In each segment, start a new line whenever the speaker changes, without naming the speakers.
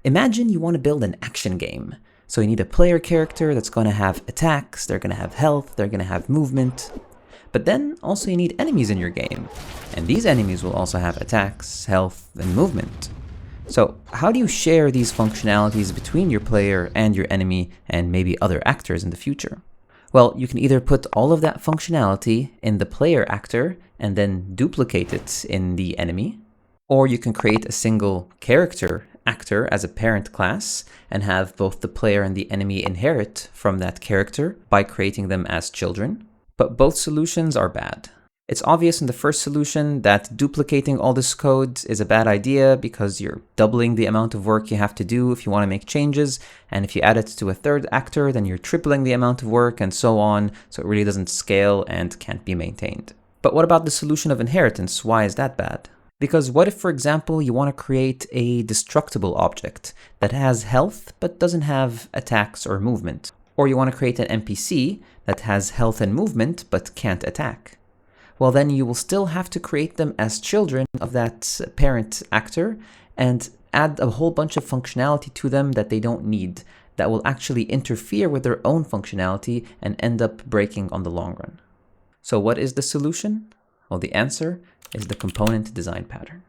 Imagine you want to build an action game. So you need a player character that's going to have attacks, they're going to have health, they're going to have movement. But then also you need enemies in your game. And these enemies will also have attacks, health, and movement. So how do you share these functionalities between your player and your enemy and maybe other actors in the future? Well, you can either put all of that functionality in the player actor and then duplicate it in the enemy, or you can create a single character actor as a parent class and have both the player and the enemy inherit from that character by creating them as children. But both solutions are bad. It's obvious in the first solution that duplicating all this code is a bad idea because you're doubling the amount of work you have to do if you want to make changes, and if you add it to a third actor, then you're tripling the amount of work and so on, so it really doesn't scale and can't be maintained. But what about the solution of inheritance? Why is that bad? Because what if, for example, you want to create a destructible object that has health but doesn't have attacks or movement? Or you want to create an NPC that has health and movement but can't attack? Well, then you will still have to create them as children of that parent actor and add a whole bunch of functionality to them that they don't need, that will actually interfere with their own functionality and end up breaking on the long run. So what is the solution? Well, the answer is the component design pattern.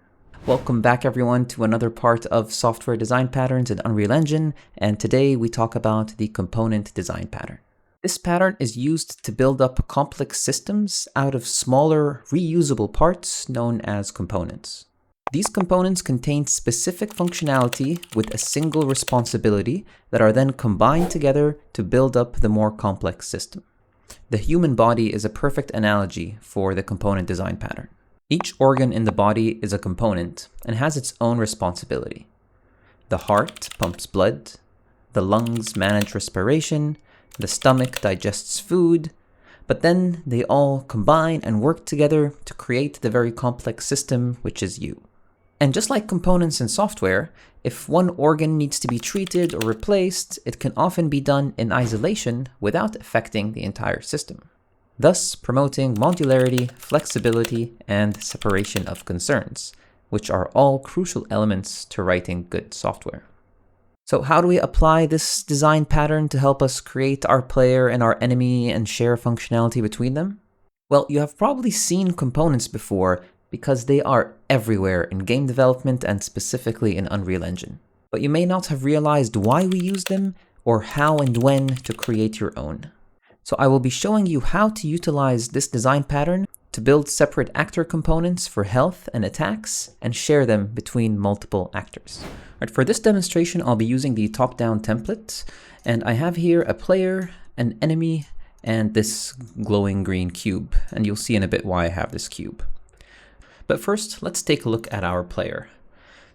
Welcome back everyone to another part of software design patterns in Unreal Engine, and today we talk about the component design pattern. This pattern is used to build up complex systems out of smaller, reusable parts known as components. These components contain specific functionality with a single responsibility that are then combined together to build up the more complex system. The human body is a perfect analogy for the component design pattern. Each organ in the body is a component and has its own responsibility. The heart pumps blood, the lungs manage respiration, the stomach digests food, but then they all combine and work together to create the very complex system, which is you. And just like components in software, if one organ needs to be treated or replaced, it can often be done in isolation without affecting the entire system, thus promoting modularity, flexibility, and separation of concerns, which are all crucial elements to writing good software. So how do we apply this design pattern to help us create our player and our enemy and share functionality between them? Well, you have probably seen components before because they are everywhere in game development and specifically in Unreal Engine. But you may not have realized why we use them or how and when to create your own. So I will be showing you how to utilize this design pattern to build separate actor components for health and attacks and share them between multiple actors. Right, for this demonstration, I'll be using the top-down template, and I have here a player, an enemy, and this glowing green cube, and you'll see in a bit why I have this cube. But first, let's take a look at our player.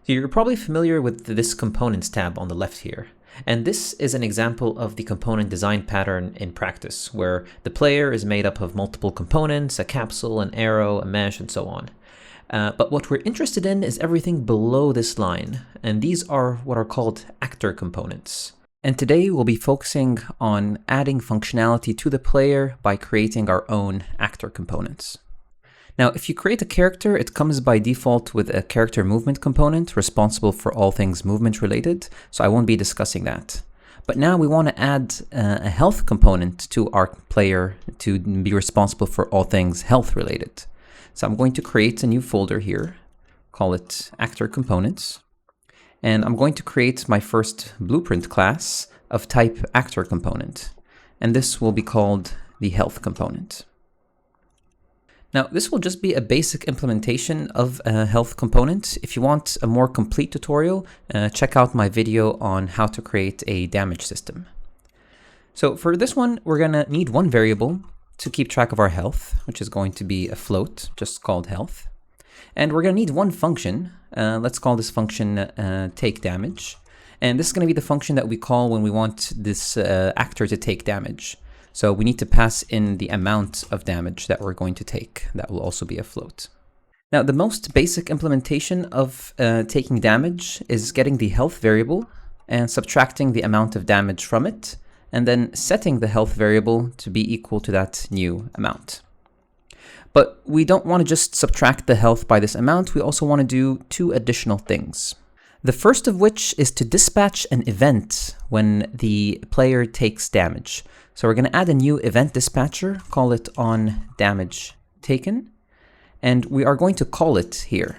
So you're probably familiar with this Components tab on the left here. And this is an example of the component design pattern in practice, where the player is made up of multiple components, a capsule, an arrow, a mesh, and so on. But what we're interested in is everything below this line, and these are what are called actor components. And today we'll be focusing on adding functionality to the player by creating our own actor components. Now, if you create a character, it comes by default with a character movement component responsible for all things movement related, so I won't be discussing that. But now we want to add a health component to our player to be responsible for all things health related. So I'm going to create a new folder here, call it Actor Components, and I'm going to create my first blueprint class of type Actor Component, and this will be called the Health Component. Now, this will just be a basic implementation of a health component. If you want a more complete tutorial, check out my video on how to create a damage system. So for this one, we're going to need one variable to keep track of our health, which is going to be a float, just called health. And we're going to need one function. Let's call this function take damage. And this is going to be the function that we call when we want this actor to take damage. So we need to pass in the amount of damage that we're going to take. That will also be a float. Now, the most basic implementation of taking damage is getting the health variable and subtracting the amount of damage from it, and then setting the health variable to be equal to that new amount. But we don't want to just subtract the health by this amount. We also want to do two additional things. The first of which is to dispatch an event when the player takes damage. So we're going to add a new event dispatcher, call it on damage taken, and we are going to call it here.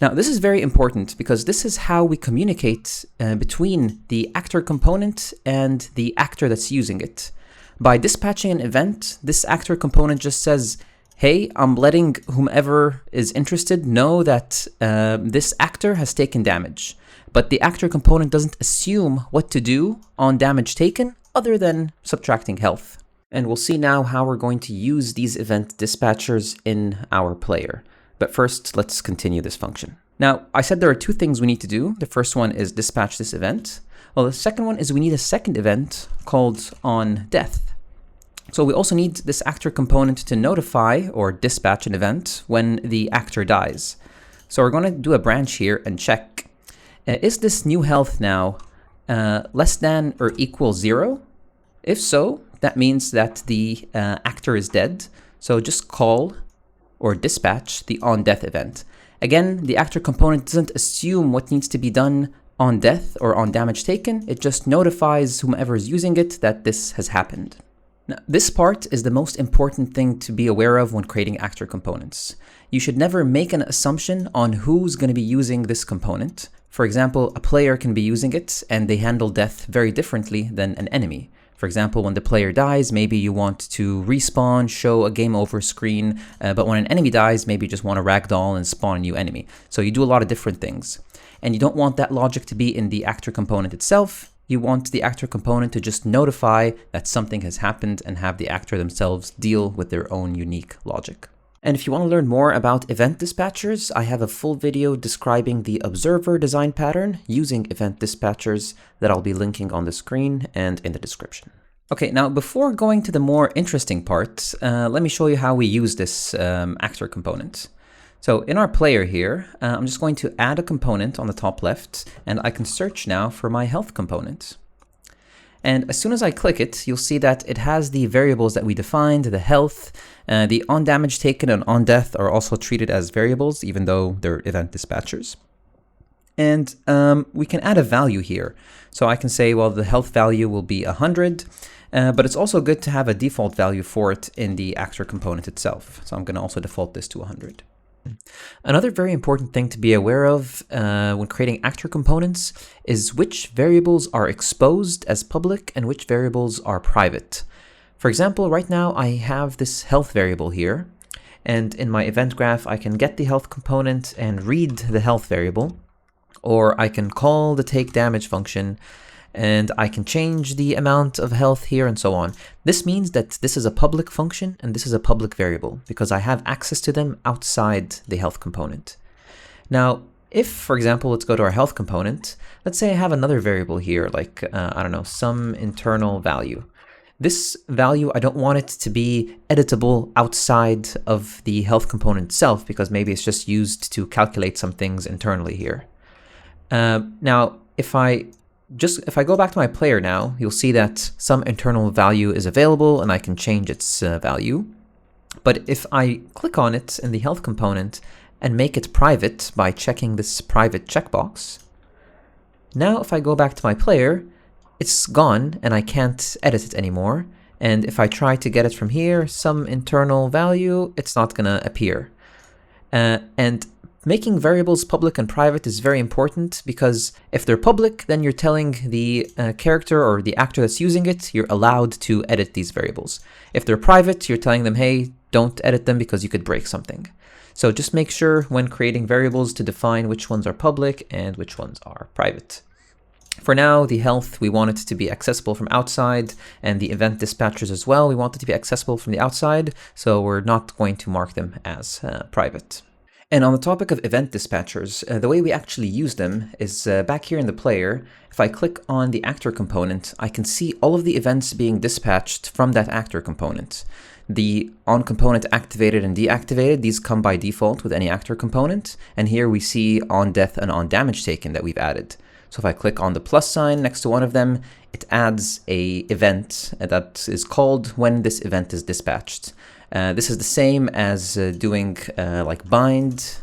Now this is very important because this is how we communicate between the actor component and the actor that's using it. By dispatching an event, this actor component just says, hey, I'm letting whomever is interested know that this actor has taken damage. But the actor component doesn't assume what to do on damage taken other than subtracting health. And we'll see now how we're going to use these event dispatchers in our player. But first, let's continue this function. Now, I said there are two things we need to do. The first one is dispatch this event. Well, the second one is we need a second event called on death. So we also need this actor component to notify or dispatch an event when the actor dies. So we're going to do a branch here and check, is this new health now less than or equal 0? If so, that means that the actor is dead. So just call or dispatch the on death event. Again, the actor component doesn't assume what needs to be done on death or on damage taken. It just notifies whomever is using it that this has happened. Now, this part is the most important thing to be aware of when creating actor components. You should never make an assumption on who's going to be using this component. For example, a player can be using it and they handle death very differently than an enemy. For example, when the player dies, maybe you want to respawn, show a game over screen, but when an enemy dies, maybe you just want to ragdoll and spawn a new enemy. So you do a lot of different things. And you don't want that logic to be in the actor component itself. You want the actor component to just notify that something has happened and have the actor themselves deal with their own unique logic. And if you want to learn more about event dispatchers, I have a full video describing the observer design pattern using event dispatchers that I'll be linking on the screen and in the description. Okay, now before going to the more interesting part, let me show you how we use this actor component. So in our player here, I'm just going to add a component on the top left, and I can search now for my health component. And as soon as I click it, you'll see that it has the variables that we defined, the health, the on damage taken and on death are also treated as variables, even though they're event dispatchers. And we can add a value here. So I can say, well, the health value will be 100, but it's also good to have a default value for it in the actor component itself. So I'm going to also default this to 100. Another very important thing to be aware of when creating actor components is which variables are exposed as public and which variables are private. For example, right now I have this health variable here, and in my event graph I can get the health component and read the health variable, or I can call the take damage function and I can change the amount of health here and so on. This means that this is a public function and this is a public variable because I have access to them outside the health component. Now, if, for example, let's go to our health component, let's say I have another variable here, like, I don't know, some internal value. This value, I don't want it to be editable outside of the health component itself because maybe it's just used to calculate some things internally here. Now, if I go back to my player now, you'll see that some internal value is available and I can change its value. But if I click on it in the health component and make it private by checking this private checkbox, now if I go back to my player, it's gone and I can't edit it anymore. And if I try to get it from here, some internal value, it's not gonna appear. And making variables public and private is very important because if they're public, then you're telling the character or the actor that's using it, you're allowed to edit these variables. If they're private, you're telling them, hey, don't edit them because you could break something. So just make sure when creating variables to define which ones are public and which ones are private. For now, the health, we want it to be accessible from outside, and the event dispatchers as well, we want it to be accessible from the outside, so we're not going to mark them as private. And on the topic of event dispatchers, the way we actually use them is back here in the player. If I click on the actor component, I can see all of the events being dispatched from that actor component. The on component activated and deactivated, these come by default with any actor component. And here we see on death and on damage taken that we've added. So if I click on the plus sign next to one of them, it adds a event that is called when this event is dispatched. This is the same as doing like bind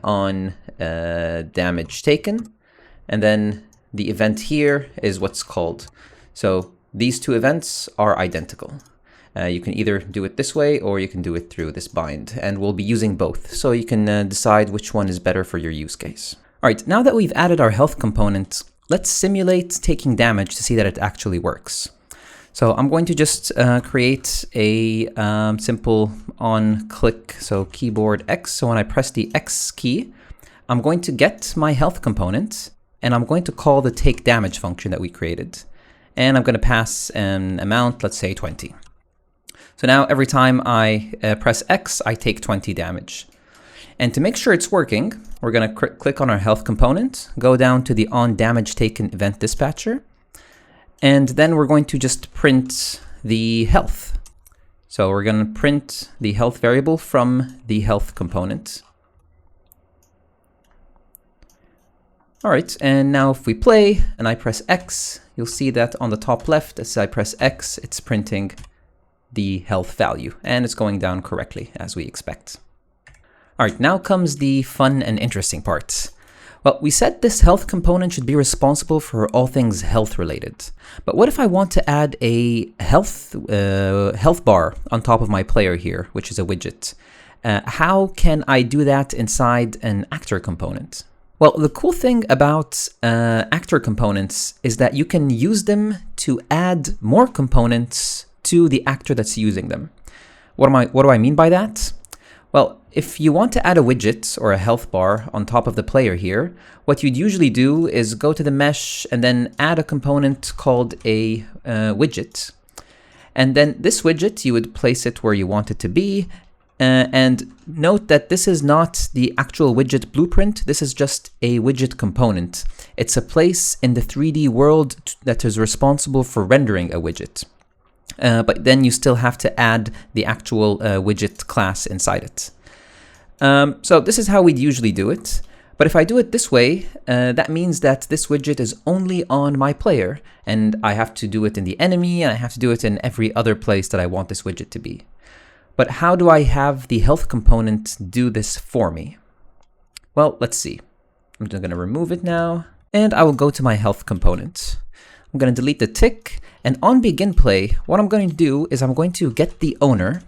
on damage taken, and then the event here is what's called. So these two events are identical. You can either do it this way or you can do it through this bind, and we'll be using both, so you can decide which one is better for your use case. All right, now that we've added our health component, let's simulate taking damage to see that it actually works. So I'm going to just create a simple on click, so keyboard X. So when I press the X key, I'm going to get my health component, and I'm going to call the take damage function that we created. And I'm going to pass an amount, let's say 20. So now every time I press X, I take 20 damage. And to make sure it's working, we're going to click on our health component, go down to the on damage taken event dispatcher, and then we're going to just print the health. So we're going to print the health variable from the health component. All right, and now if we play and I press X, you'll see that on the top left, as I press X, it's printing the health value, and it's going down correctly as we expect. All right, now comes the fun and interesting part. Well, we said this health component should be responsible for all things health related. But what if I want to add a health bar on top of my player here, which is a widget? How can I do that inside an actor component? Well, the cool thing about actor components is that you can use them to add more components to the actor that's using them. What do I mean by that? Well, if you want to add a widget or a health bar on top of the player here, what you'd usually do is go to the mesh and then add a component called a widget. And then this widget, you would place it where you want it to be. And note that this is not the actual widget blueprint. This is just a widget component. It's a place in the 3D world that is responsible for rendering a widget. But then you still have to add the actual widget class inside it. So this is how we'd usually do it. But if I do it this way, that means that this widget is only on my player, and I have to do it in the enemy, and I have to do it in every other place that I want this widget to be. But how do I have the health component do this for me? Well, let's see. I'm just going to remove it now, and I will go to my health component. I'm going to delete the tick, and on begin play, what I'm going to do is I'm going to get the owner,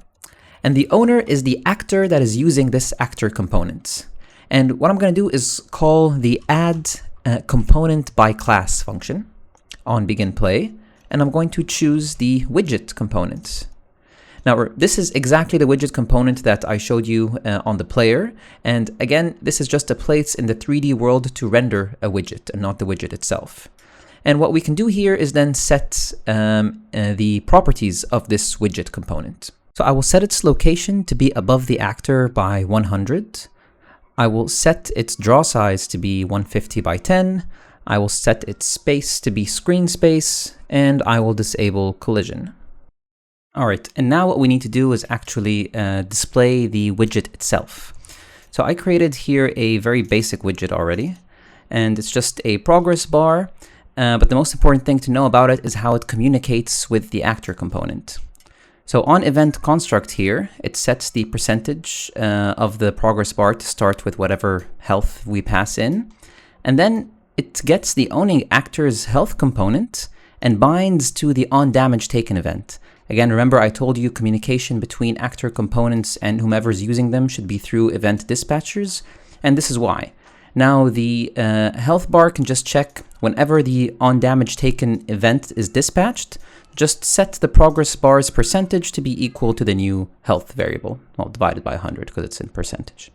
and the owner is the actor that is using this actor component. And what I'm going to do is call the add component by class function on begin play, and I'm going to choose the widget component. Now, this is exactly the widget component that I showed you on the player. And again, this is just a place in the 3D world to render a widget and not the widget itself. And what we can do here is then set the properties of this widget component. So I will set its location to be above the actor by 100. I will set its draw size to be 150 by 10. I will set its space to be screen space, and I will disable collision. All right, and now what we need to do is actually display the widget itself. So I created here a very basic widget already, and it's just a progress bar, but the most important thing to know about it is how it communicates with the actor component. So on event construct here, it sets the percentage of the progress bar to start with whatever health we pass in, and then it gets the owning actor's health component and binds to the on damage taken event. Again, remember I told you communication between actor components and whomever's using them should be through event dispatchers, and this is why. Now the health bar can just check whenever the on damage taken event is dispatched, just set the progress bar's percentage to be equal to the new health variable, well, divided by 100 because it's in percentage.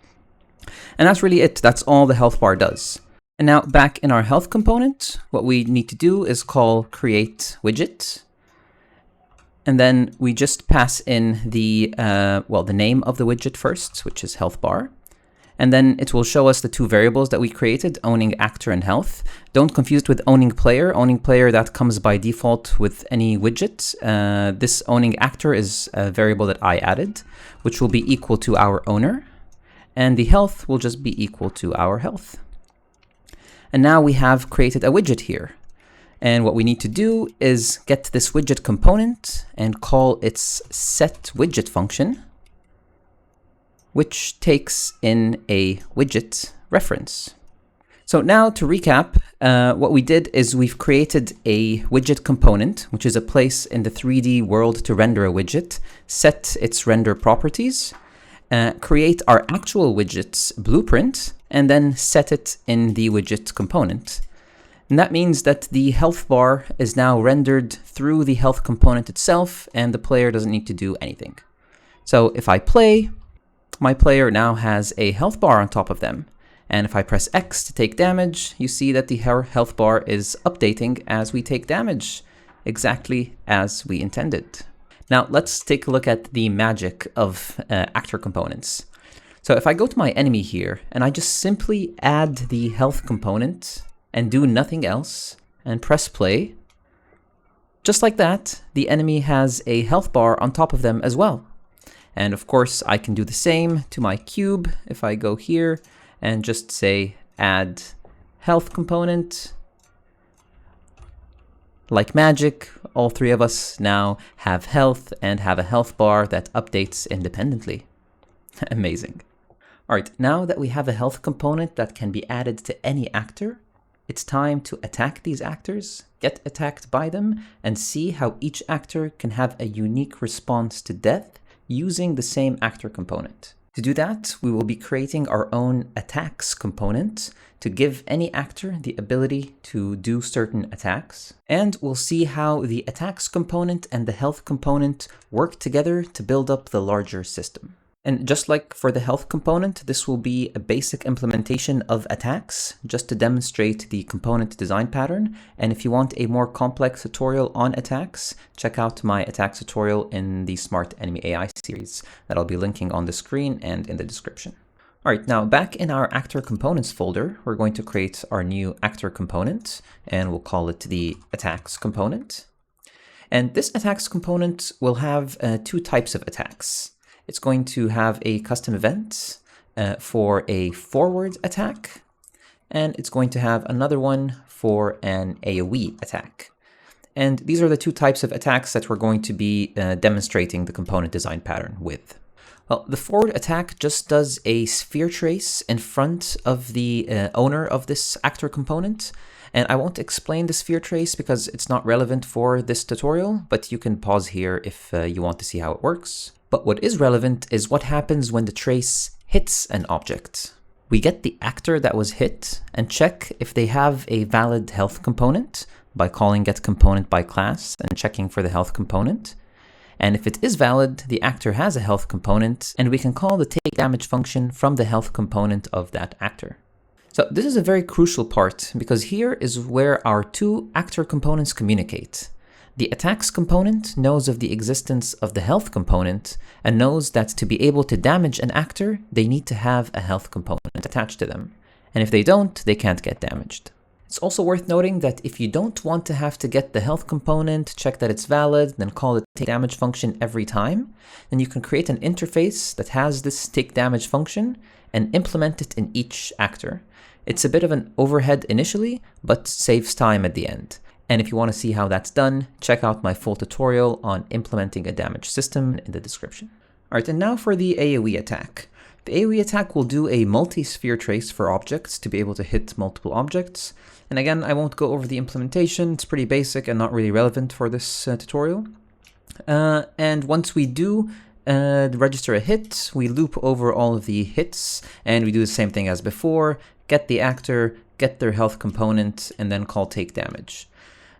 And that's really it. That's all the health bar does. And now back in our health component, what we need to do is call create widget. And then we just pass in the name of the widget first, which is health bar. And then it will show us the two variables that we created, owning actor and health. Don't confuse it with owning player. Owning player, that comes by default with any widget. This owning actor is a variable that I added, which will be equal to our owner. And the health will just be equal to our health. And now we have created a widget here. And what we need to do is get this widget component and call its set widget function. which takes in a widget reference. So now to recap, what we did is we've created a widget component, which is a place in the 3D world to render a widget, set its render properties, create our actual widget's blueprint, and then set it in the widget component. And that means that the health bar is now rendered through the health component itself, and the player doesn't need to do anything. So if I play, my player now has a health bar on top of them. And if I press X to take damage, you see that the health bar is updating as we take damage, exactly as we intended. Now let's take a look at the magic of actor components. So if I go to my enemy here, and I just simply add the health component, and do nothing else, and press play, just like that, the enemy has a health bar on top of them as well. And of course, I can do the same to my cube if I go here and just say add health component. Like magic, all three of us now have health and have a health bar that updates independently. Amazing. All right, now that we have a health component that can be added to any actor, it's time to attack these actors, get attacked by them, and see how each actor can have a unique response to death using the same actor component. To do that, we will be creating our own attacks component to give any actor the ability to do certain attacks. And we'll see how the attacks component and the health component work together to build up the larger system. And just like for the health component, this will be a basic implementation of attacks, just to demonstrate the component design pattern. And if you want a more complex tutorial on attacks, check out my attacks tutorial in the Smart Enemy AI series that I'll be linking on the screen and in the description. All right, now back in our actor components folder, we're going to create our new actor component, and we'll call it the attacks component. And this attacks component will have two types of attacks. It's going to have a custom event for a forward attack, and it's going to have another one for an AoE attack. And these are the two types of attacks that we're going to be demonstrating the component design pattern with. Well, the forward attack just does a sphere trace in front of the owner of this actor component. And I won't explain the sphere trace because it's not relevant for this tutorial, but you can pause here if you want to see how it works. But what is relevant is what happens when the trace hits an object. We get the actor that was hit and check if they have a valid health component by calling getComponent by class and checking for the health component. And if it is valid, the actor has a health component, and we can call the take damage function from the health component of that actor. So this is a very crucial part because here is where our two actor components communicate. The attacks component knows of the existence of the health component and knows that to be able to damage an actor, they need to have a health component attached to them. And if they don't, they can't get damaged. It's also worth noting that if you don't want to have to get the health component, check that it's valid, then call the take damage function every time, then you can create an interface that has this take damage function and implement it in each actor. It's a bit of an overhead initially, but saves time at the end. And if you want to see how that's done, check out my full tutorial on implementing a damage system in the description. All right, and now for the AoE attack. The AoE attack will do a multi-sphere trace for objects to be able to hit multiple objects. And again, I won't go over the implementation. It's pretty basic and not really relevant for this tutorial. And once we do register a hit, we loop over all of the hits, and we do the same thing as before, get the actor, get their health component, and then call take damage.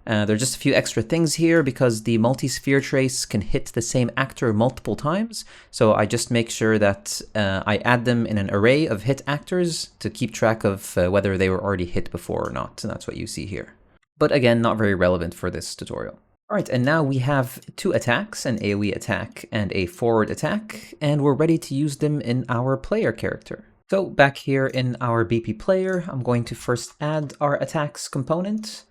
There are just a few extra things here because the multi-sphere trace can hit the same actor multiple times. So I just make sure that I add them in an array of hit actors to keep track of whether they were already hit before or not. And that's what you see here. But again, not very relevant for this tutorial. All right, and now we have two attacks, an AoE attack and a forward attack, and we're ready to use them in our player character. So back here in our BP player, I'm going to first add our attacks component.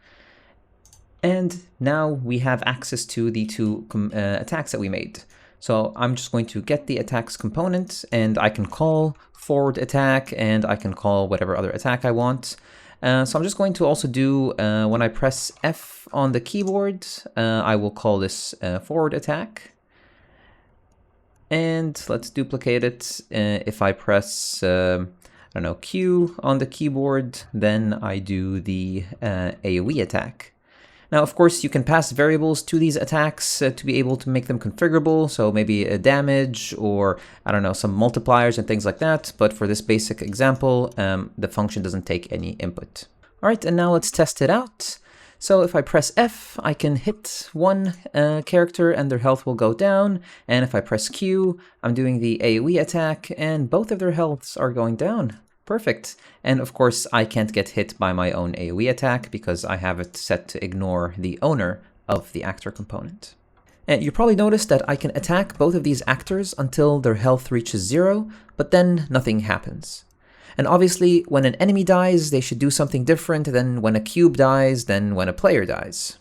And now we have access to the two attacks that we made. So I'm just going to get the attacks component, and I can call forward attack, and I can call whatever other attack I want. So I'm just going to also do, when I press F on the keyboard, I will call this forward attack. And let's duplicate it. If I press, I don't know, Q on the keyboard, then I do the AoE attack. Now, of course, you can pass variables to these attacks to be able to make them configurable, so maybe a damage or, I don't know, some multipliers and things like that, but for this basic example, the function doesn't take any input. All right, and now let's test it out. So if I press F, I can hit one character and their health will go down, and if I press Q, I'm doing the AoE attack, and both of their healths are going down. Perfect. And of course, I can't get hit by my own AoE attack because I have it set to ignore the owner of the actor component. And you probably noticed that I can attack both of these actors until their health reaches 0, but then nothing happens. And obviously, when an enemy dies, they should do something different than when a cube dies, than when a player dies.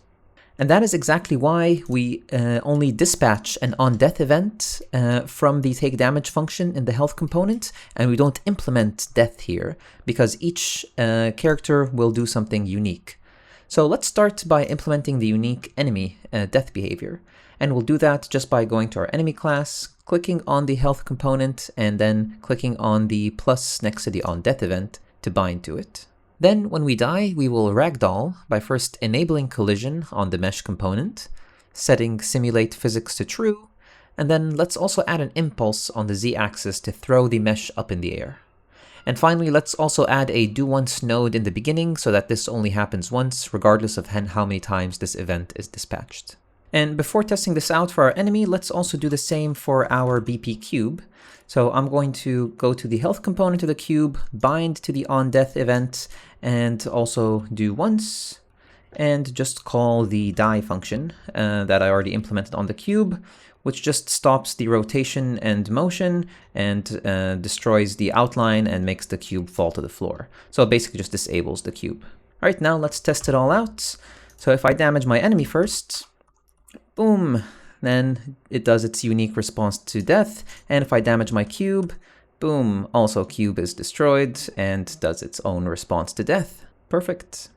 And that is exactly why we only dispatch an on-death event from the take damage function in the health component, and we don't implement death here, because each character will do something unique. So let's start by implementing the unique enemy death behavior. And we'll do that just by going to our enemy class, clicking on the health component, and then clicking on the plus next to the on-death event to bind to it. Then, when we die, we will ragdoll by first enabling collision on the mesh component, setting simulate physics to true, and then let's also add an impulse on the z-axis to throw the mesh up in the air. And finally, let's also add a do once node in the beginning so that this only happens once, regardless of how many times this event is dispatched. And before testing this out for our enemy, let's also do the same for our BP cube. So I'm going to go to the health component of the cube, bind to the on-death event, and also do once, and just call the die function that I already implemented on the cube, which just stops the rotation and motion and destroys the outline and makes the cube fall to the floor. So it basically just disables the cube. All right, now let's test it all out. So if I damage my enemy first, boom, then it does its unique response to death. And if I damage my cube, boom, also cube is destroyed and does its own response to death. Perfect.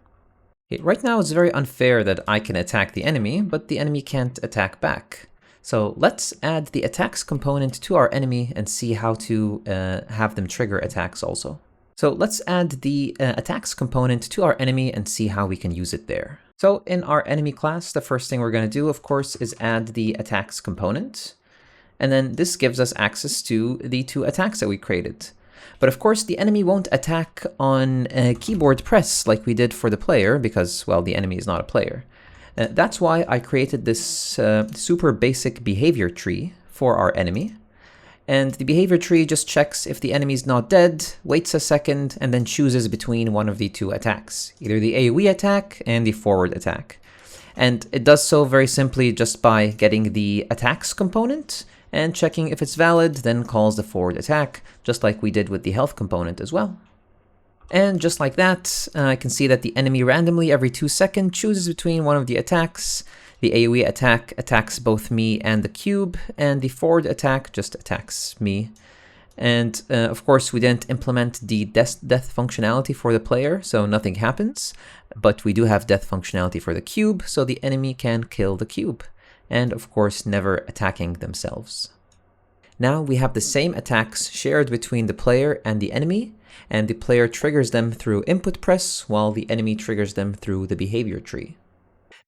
Okay, right now it's very unfair that I can attack the enemy, but the enemy can't attack back. So let's add the attacks component to our enemy and see how to have them trigger attacks also. So let's add the attacks component to our enemy and see how we can use it there. So in our enemy class, the first thing we're going to do, of course, is add the attacks component. And then this gives us access to the two attacks that we created. But of course, the enemy won't attack on keyboard press like we did for the player because, well, the enemy is not a player. That's why I created this super basic behavior tree for our enemy. And the behavior tree just checks if the enemy's not dead, waits a second, and then chooses between one of the two attacks, either the AoE attack and the forward attack. And it does so very simply just by getting the attacks component and checking if it's valid, then calls the forward attack, just like we did with the health component as well. And just like that, I can see that the enemy randomly every 2 seconds chooses between one of the attacks. The AoE attack attacks both me and the cube, and the forward attack just attacks me. And of course, we didn't implement the death functionality for the player, so nothing happens. But we do have death functionality for the cube, so the enemy can kill the cube. And of course, never attacking themselves. Now we have the same attacks shared between the player and the enemy, and the player triggers them through input press, while the enemy triggers them through the behavior tree.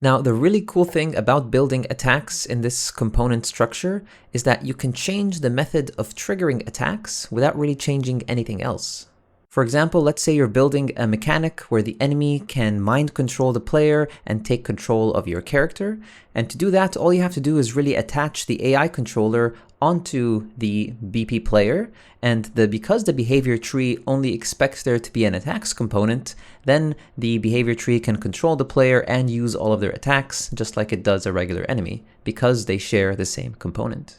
Now, the really cool thing about building attacks in this component structure is that you can change the method of triggering attacks without really changing anything else. For example, let's say you're building a mechanic where the enemy can mind control the player and take control of your character. And to do that, all you have to do is really attach the AI controller onto the BP player, and because the behavior tree only expects there to be an attacks component, then the behavior tree can control the player and use all of their attacks just like it does a regular enemy, because they share the same component.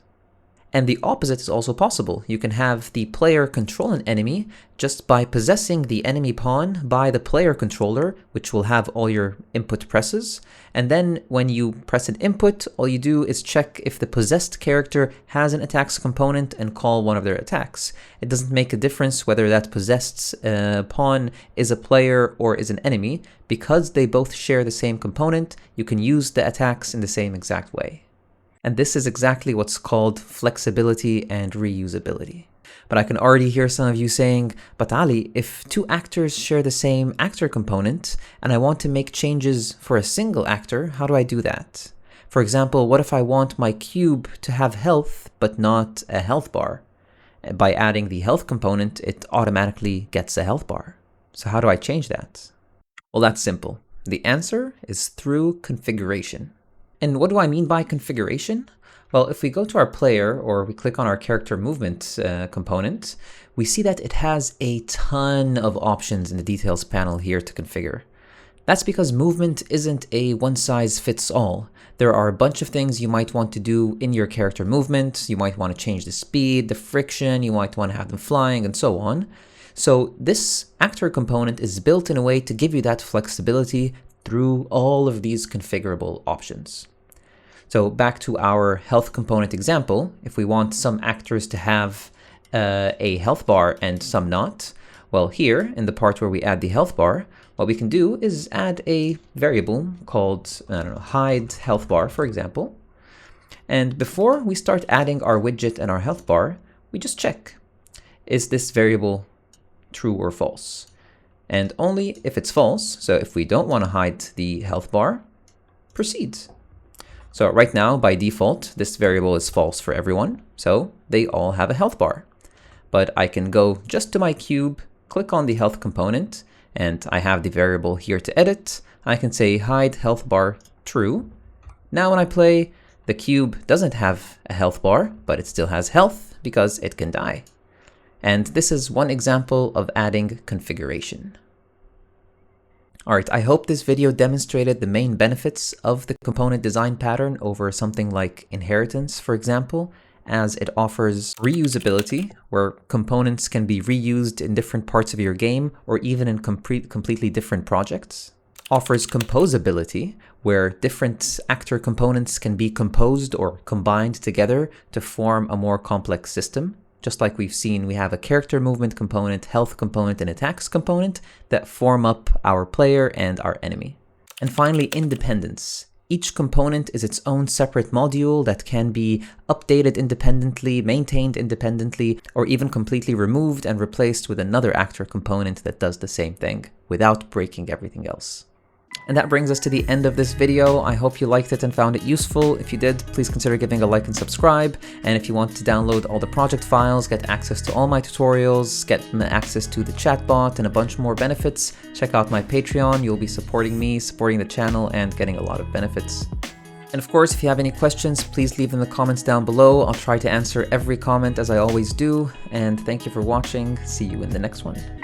And the opposite is also possible. You can have the player control an enemy just by possessing the enemy pawn by the player controller, which will have all your input presses. And then when you press an input, all you do is check if the possessed character has an attacks component and call one of their attacks. It doesn't make a difference whether that possessed pawn is a player or is an enemy. Because they both share the same component, you can use the attacks in the same exact way. And this is exactly what's called flexibility and reusability. But I can already hear some of you saying, but Ali, if two actors share the same actor component and I want to make changes for a single actor, how do I do that? For example, what if I want my cube to have health but not a health bar? By adding the health component, it automatically gets a health bar. So how do I change that? Well, that's simple. The answer is through configuration. And what do I mean by configuration? Well, if we go to our player or we click on our character movement component, we see that it has a ton of options in the details panel here to configure. That's because movement isn't a one-size-fits-all. There are a bunch of things you might want to do in your character movement. You might want to change the speed, the friction, you might want to have them flying, and so on. So this actor component is built in a way to give you that flexibility through all of these configurable options. So back to our health component example, if we want some actors to have a health bar and some not, well, here in the part where we add the health bar, what we can do is add a variable called, I don't know, hide health bar, for example. And before we start adding our widget and our health bar, we just check, is this variable true or false? And only if it's false, so if we don't want to hide the health bar, proceed. So right now, by default, this variable is false for everyone, so they all have a health bar. But I can go just to my cube, click on the health component, and I have the variable here to edit. I can say hide health bar true. Now when I play, the cube doesn't have a health bar, but it still has health because it can die. And this is one example of adding configuration. Alright, I hope this video demonstrated the main benefits of the component design pattern over something like inheritance, for example, as it offers reusability, where components can be reused in different parts of your game or even in completely different projects. Offers composability, where different actor components can be composed or combined together to form a more complex system. Just like we've seen, we have a character movement component, health component, and attacks component that form up our player and our enemy. And finally, independence. Each component is its own separate module that can be updated independently, maintained independently, or even completely removed and replaced with another actor component that does the same thing without breaking everything else. And that brings us to the end of this video. I hope you liked it and found it useful. If you did, please consider giving a like and subscribe. And if you want to download all the project files, get access to all my tutorials, get access to the chatbot and a bunch more benefits, check out my Patreon. You'll be supporting me, supporting the channel, and getting a lot of benefits. And of course, if you have any questions, please leave them in the comments down below. I'll try to answer every comment as I always do. And thank you for watching. See you in the next one.